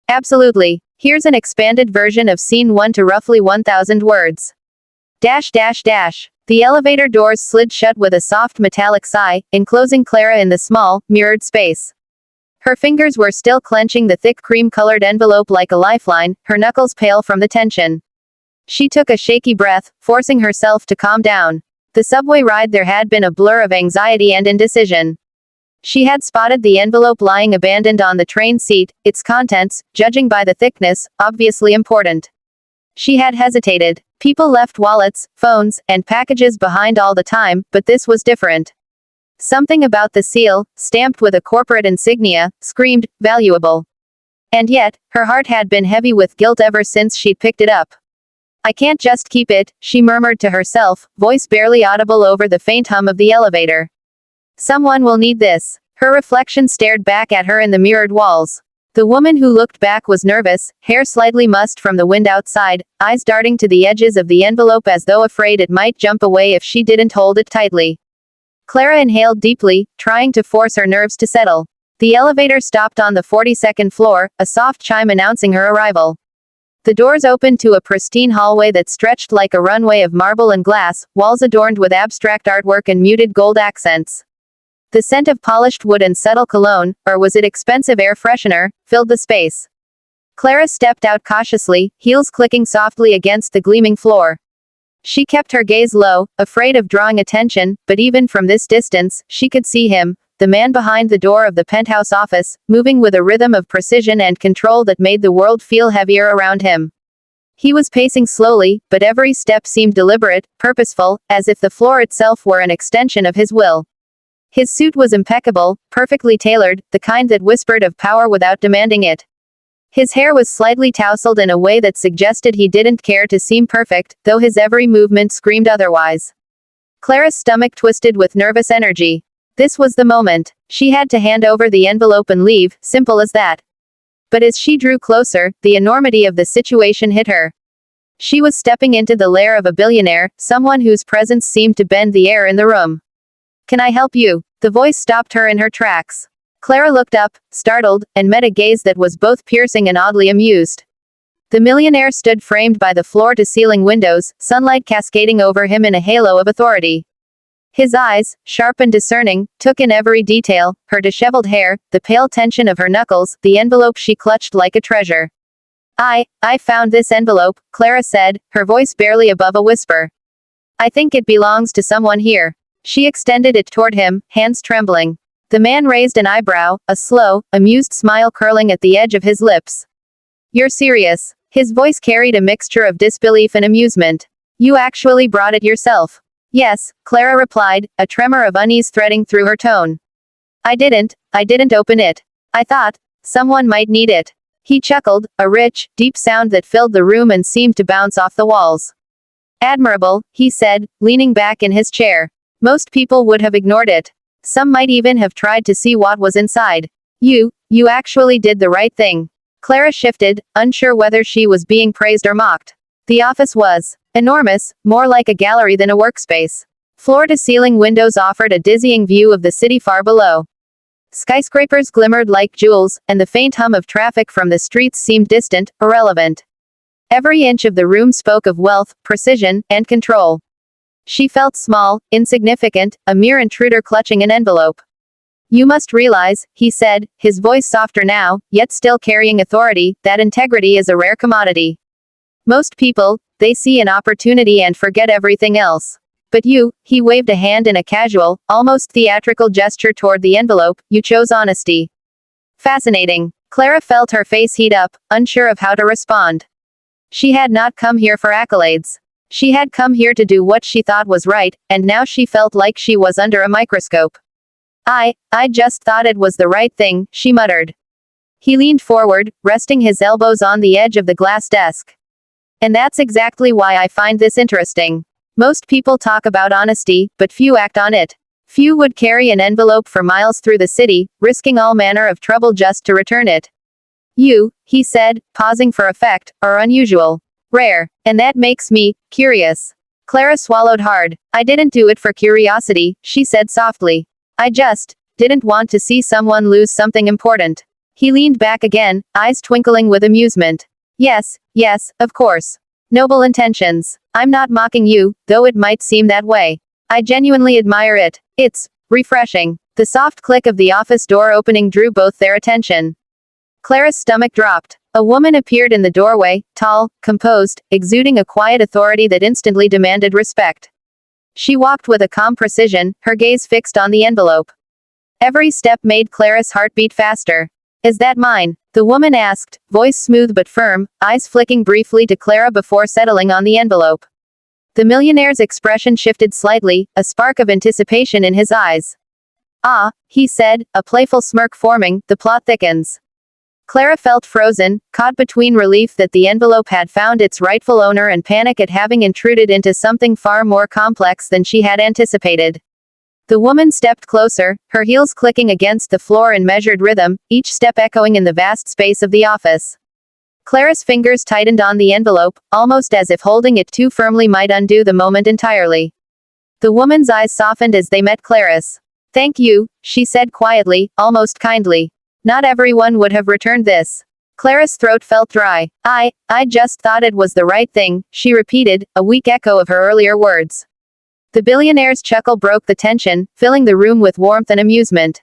Absolutely. Here's an expanded version of scene 1 to roughly 1,000 words. Dash dash dash. The elevator doors slid shut with a soft metallic sigh, enclosing Clara in the small, mirrored space. Her fingers were still clenching the thick cream-colored envelope like a lifeline, her knuckles pale from the tension. She took a shaky breath, forcing herself to calm down. The subway ride there had been a blur of anxiety and indecision. She had spotted the envelope lying abandoned on the train seat, its contents, judging by the thickness, obviously important. She had hesitated. People left wallets, phones, and packages behind all the time, but this was different. Something about the seal, stamped with a corporate insignia, screamed, valuable. And yet, her heart had been heavy with guilt ever since she'd picked it up. I can't just keep it, she murmured to herself, voice barely audible over the faint hum of the elevator. Someone will need this. Her reflection stared back at her in the mirrored walls. The woman who looked back was nervous, hair slightly mussed from the wind outside, eyes darting to the edges of the envelope as though afraid it might jump away if she didn't hold it tightly. Clara inhaled deeply, trying to force her nerves to settle. The elevator stopped on the 42nd floor, a soft chime announcing her arrival. The doors opened to a pristine hallway that stretched like a runway of marble and glass, walls adorned with abstract artwork and muted gold accents. The scent of polished wood and subtle cologne, or was it expensive air freshener, filled the space. Clara stepped out cautiously, heels clicking softly against the gleaming floor. She kept her gaze low, afraid of drawing attention, but even from this distance, she could see him, the man behind the door of the penthouse office, moving with a rhythm of precision and control that made the world feel heavier around him. He was pacing slowly, but every step seemed deliberate, purposeful, as if the floor itself were an extension of his will. His suit was impeccable, perfectly tailored, the kind that whispered of power without demanding it. His hair was slightly tousled in a way that suggested he didn't care to seem perfect, though his every movement screamed otherwise. Clara's stomach twisted with nervous energy. This was the moment. She had to hand over the envelope and leave, simple as that. But as she drew closer, the enormity of the situation hit her. She was stepping into the lair of a billionaire, someone whose presence seemed to bend the air in the room. Can I help you? The voice stopped her in her tracks. Clara looked up, startled, and met a gaze that was both piercing and oddly amused. The millionaire stood framed by the floor-to-ceiling windows, sunlight cascading over him in a halo of authority. His eyes, sharp and discerning, took in every detail, her disheveled hair, the pale tension of her knuckles, the envelope she clutched like a treasure. I found this envelope, Clara said, her voice barely above a whisper. I think it belongs to someone here. She extended it toward him, hands trembling. The man raised an eyebrow, a slow, amused smile curling at the edge of his lips. You're serious. His voice carried a mixture of disbelief and amusement. You actually brought it yourself. Yes, Clara replied, a tremor of unease threading through her tone. I didn't open it. I thought someone might need it. He chuckled, a rich, deep sound that filled the room and seemed to bounce off the walls. Admirable, he said, leaning back in his chair. Most people would have ignored it. Some might even have tried to see what was inside. You actually did the right thing. Clara shifted, unsure whether she was being praised or mocked. The office was enormous, more like a gallery than a workspace. Floor-to-ceiling windows offered a dizzying view of the city far below. Skyscrapers glimmered like jewels, and the faint hum of traffic from the streets seemed distant, irrelevant. Every inch of the room spoke of wealth, precision, and control. She felt small, insignificant, a mere intruder clutching an envelope. You must realize, he said, his voice softer now, yet still carrying authority, that integrity is a rare commodity. Most people, they see an opportunity and forget everything else. But you, he waved a hand in a casual, almost theatrical gesture toward the envelope, you chose honesty. Fascinating. Clara felt her face heat up, unsure of how to respond. She had not come here for accolades. She had come here to do what she thought was right, and now she felt like she was under a microscope. I just thought it was the right thing, she muttered. He leaned forward, resting his elbows on the edge of the glass desk. And that's exactly why I find this interesting. Most people talk about honesty, but few act on it. Few would carry an envelope for miles through the city, risking all manner of trouble just to return it. You, he said, pausing for effect, are unusual. Rare. And that makes me curious. Clara swallowed hard. I didn't do it for curiosity, she said softly. I just didn't want to see someone lose something important. He leaned back again, eyes twinkling with amusement. Yes, yes, of course. Noble intentions. I'm not mocking you, though it might seem that way. I genuinely admire it. It's refreshing. The soft click of the office door opening drew both their attention. Clara's stomach dropped. A woman appeared in the doorway, tall, composed, exuding a quiet authority that instantly demanded respect. She walked with a calm precision, her gaze fixed on the envelope. Every step made Clara's heart beat faster. Is that mine? The woman asked, voice smooth but firm, eyes flicking briefly to Clara before settling on the envelope. The millionaire's expression shifted slightly, a spark of anticipation in his eyes. Ah, he said, a playful smirk forming, the plot thickens. Clara felt frozen, caught between relief that the envelope had found its rightful owner and panic at having intruded into something far more complex than she had anticipated. The woman stepped closer, her heels clicking against the floor in measured rhythm, each step echoing in the vast space of the office. Clara's fingers tightened on the envelope, almost as if holding it too firmly might undo the moment entirely. The woman's eyes softened as they met Clara's. Thank you, she said quietly, almost kindly. Not everyone would have returned this. Clara's throat felt dry. I just thought it was the right thing, she repeated, a weak echo of her earlier words. The billionaire's chuckle broke the tension, filling the room with warmth and amusement.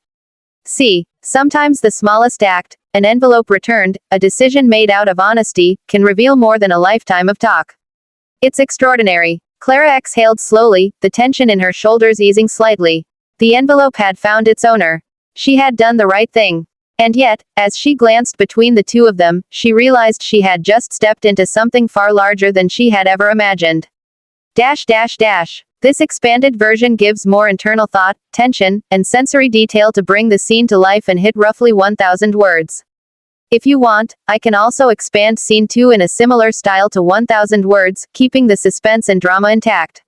See, sometimes the smallest act, an envelope returned, a decision made out of honesty, can reveal more than a lifetime of talk. It's extraordinary. Clara exhaled slowly, the tension in her shoulders easing slightly. The envelope had found its owner. She had done the right thing. And yet, as she glanced between the two of them, she realized she had just stepped into something far larger than she had ever imagined. This expanded version gives more internal thought, tension, and sensory detail to bring the scene to life and hit roughly 1,000 words. If you want, I can also expand scene 2 in a similar style to 1,000 words, keeping the suspense and drama intact.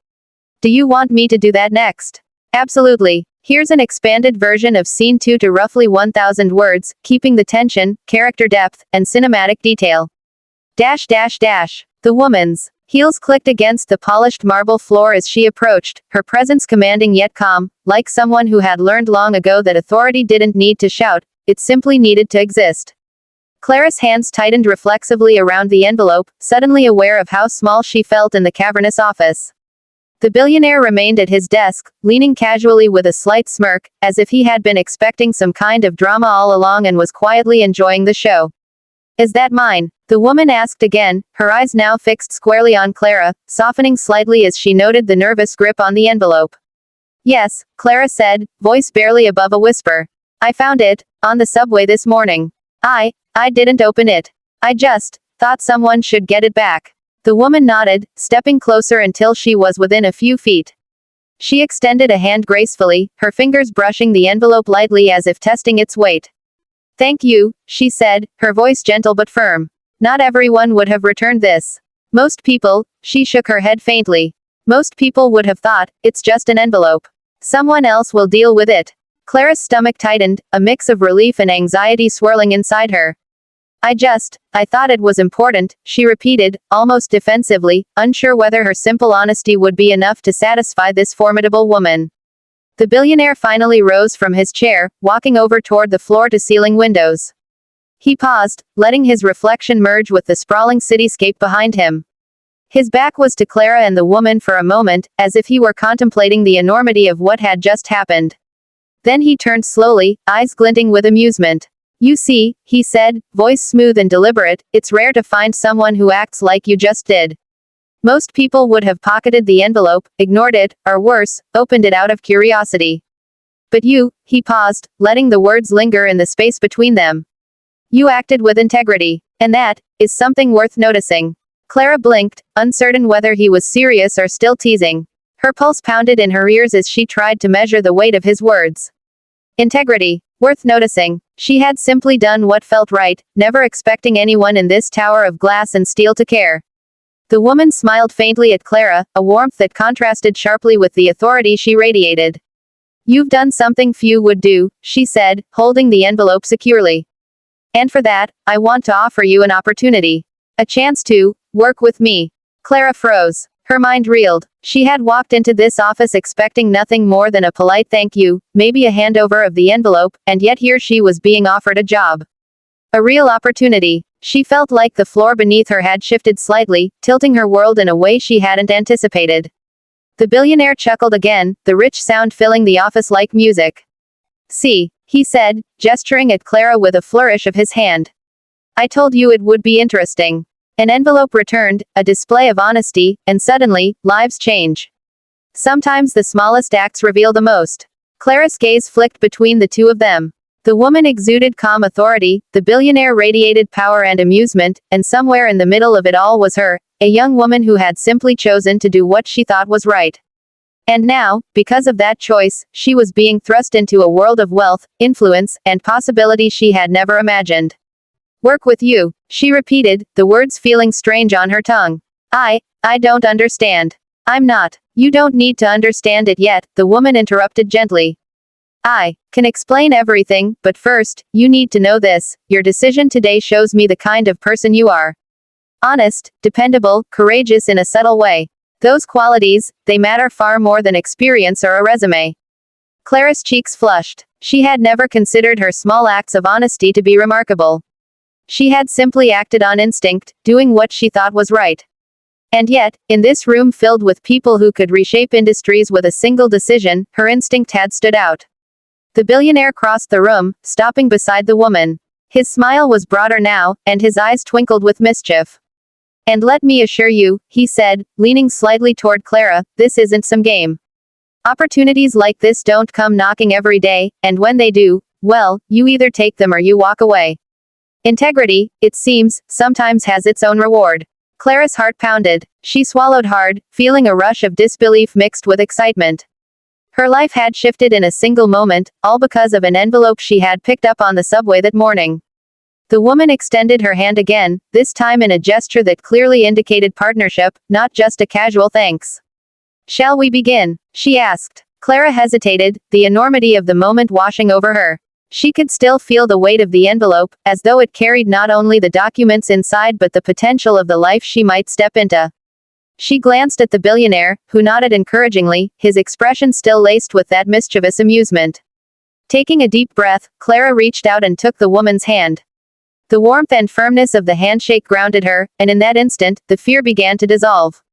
Do you want me to do that next? Absolutely. Here's an expanded version of scene 2 to roughly 1,000 words, keeping the tension, character depth, and cinematic detail. The woman's heels clicked against the polished marble floor as she approached, her presence commanding yet calm, like someone who had learned long ago that authority didn't need to shout, it simply needed to exist. Clara's hands tightened reflexively around the envelope, suddenly aware of how small she felt in the cavernous office. The billionaire remained at his desk, leaning casually with a slight smirk, as if he had been expecting some kind of drama all along and was quietly enjoying the show. Is that mine? The woman asked again, her eyes now fixed squarely on Clara, softening slightly as she noted the nervous grip on the envelope. Yes, Clara said, voice barely above a whisper. I found it, on the subway this morning. I didn't open it. I just thought someone should get it back. The woman nodded, stepping closer until she was within a few feet. She extended a hand gracefully, her fingers brushing the envelope lightly as if testing its weight. Thank you, she said, her voice gentle but firm. Not everyone would have returned this. Most people, she shook her head faintly. Most people would have thought, it's just an envelope. Someone else will deal with it. Clara's stomach tightened, a mix of relief and anxiety swirling inside her. I thought it was important, she repeated, almost defensively, unsure whether her simple honesty would be enough to satisfy this formidable woman. The billionaire finally rose from his chair, walking over toward the floor-to-ceiling windows. He paused, letting his reflection merge with the sprawling cityscape behind him. His back was to Clara and the woman for a moment, as if he were contemplating the enormity of what had just happened. Then he turned slowly, eyes glinting with amusement. You see, he said, voice smooth and deliberate, it's rare to find someone who acts like you just did. Most people would have pocketed the envelope, ignored it, or worse, opened it out of curiosity. But you, he paused, letting the words linger in the space between them. You acted with integrity. And that is something worth noticing. Clara blinked, uncertain whether he was serious or still teasing. Her pulse pounded in her ears as she tried to measure the weight of his words. Integrity. Worth noticing. She had simply done what felt right, never expecting anyone in this tower of glass and steel to care. The woman smiled faintly at Clara, a warmth that contrasted sharply with the authority she radiated. You've done something few would do, she said, holding the envelope securely. And for that, I want to offer you an opportunity. A chance to work with me. Clara froze. Her mind reeled. She had walked into this office expecting nothing more than a polite thank you, maybe a handover of the envelope, and yet here she was being offered a job. A real opportunity. She felt like the floor beneath her had shifted slightly, tilting her world in a way she hadn't anticipated. The billionaire chuckled again, the rich sound filling the office like music. "See," he said, gesturing at Clara with a flourish of his hand. "I told you it would be interesting." An envelope returned, a display of honesty, and suddenly, lives change. Sometimes the smallest acts reveal the most. Clara's gaze flicked between the two of them. The woman exuded calm authority, the billionaire radiated power and amusement, and somewhere in the middle of it all was her, a young woman who had simply chosen to do what she thought was right. And now, because of that choice, she was being thrust into a world of wealth, influence, and possibility she had never imagined. "Work with you," she repeated, the words feeling strange on her tongue. I don't understand." "I'm not. You don't need to understand it yet," the woman interrupted gently. "I can explain everything, but first, you need to know this. Your decision today shows me the kind of person you are. Honest, dependable, courageous in a subtle way. Those qualities, they matter far more than experience or a resume." Clara's cheeks flushed. She had never considered her small acts of honesty to be remarkable. She had simply acted on instinct, doing what she thought was right. And yet, in this room filled with people who could reshape industries with a single decision, her instinct had stood out. The billionaire crossed the room, stopping beside the woman. His smile was broader now, and his eyes twinkled with mischief. "And let me assure you," he said, leaning slightly toward Clara, "this isn't some game. Opportunities like this don't come knocking every day, and when they do, well, you either take them or you walk away. Integrity, it seems, sometimes has its own reward." Clara's heart pounded. She swallowed hard, feeling a rush of disbelief mixed with excitement. Her life had shifted in a single moment, all because of an envelope she had picked up on the subway that morning. The woman extended her hand again, this time in a gesture that clearly indicated partnership, not just a casual thanks. "Shall we begin?" she asked. Clara hesitated, the enormity of the moment washing over her. She could still feel the weight of the envelope, as though it carried not only the documents inside but the potential of the life she might step into. She glanced at the billionaire, who nodded encouragingly, his expression still laced with that mischievous amusement. Taking a deep breath, Clara reached out and took the woman's hand. The warmth and firmness of the handshake grounded her, and in that instant, the fear began to dissolve.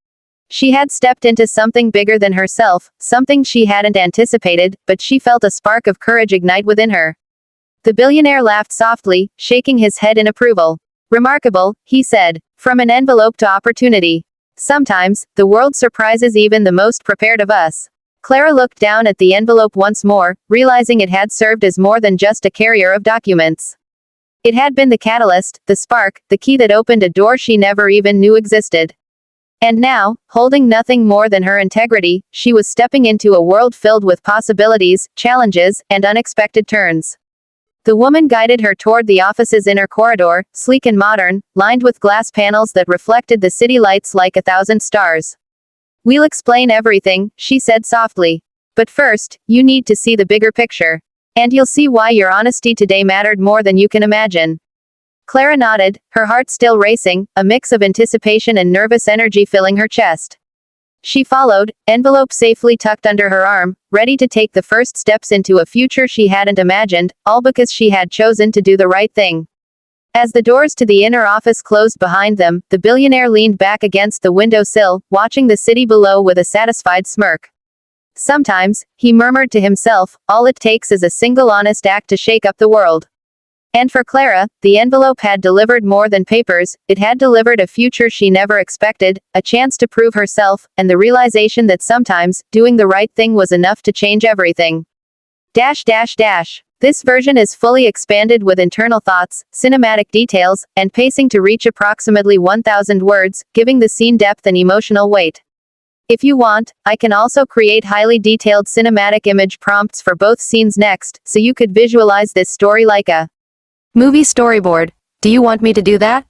She had stepped into something bigger than herself, something she hadn't anticipated, but she felt a spark of courage ignite within her. The billionaire laughed softly, shaking his head in approval. "Remarkable," he said. "From an envelope to opportunity. Sometimes, the world surprises even the most prepared of us." Clara looked down at the envelope once more, realizing it had served as more than just a carrier of documents. It had been the catalyst, the spark, the key that opened a door she never even knew existed. And now, holding nothing more than her integrity, she was stepping into a world filled with possibilities, challenges, and unexpected turns. The woman guided her toward the office's inner corridor, sleek and modern, lined with glass panels that reflected the city lights like 1,000 stars. "We'll explain everything," she said softly. "But first, you need to see the bigger picture. And you'll see why your honesty today mattered more than you can imagine." Clara nodded, her heart still racing, a mix of anticipation and nervous energy filling her chest. She followed, envelope safely tucked under her arm, ready to take the first steps into a future she hadn't imagined, all because she had chosen to do the right thing. As the doors to the inner office closed behind them, the billionaire leaned back against the windowsill, watching the city below with a satisfied smirk. Sometimes, he murmured to himself, all it takes is a single honest act to shake up the world. And for Clara, the envelope had delivered more than papers, it had delivered a future she never expected, a chance to prove herself, and the realization that sometimes, doing the right thing was enough to change everything. This version is fully expanded with internal thoughts, cinematic details, and pacing to reach approximately 1,000 words, giving the scene depth and emotional weight. If you want, I can also create highly detailed cinematic image prompts for both scenes next, so you could visualize this story like a movie storyboard. Do you want me to do that?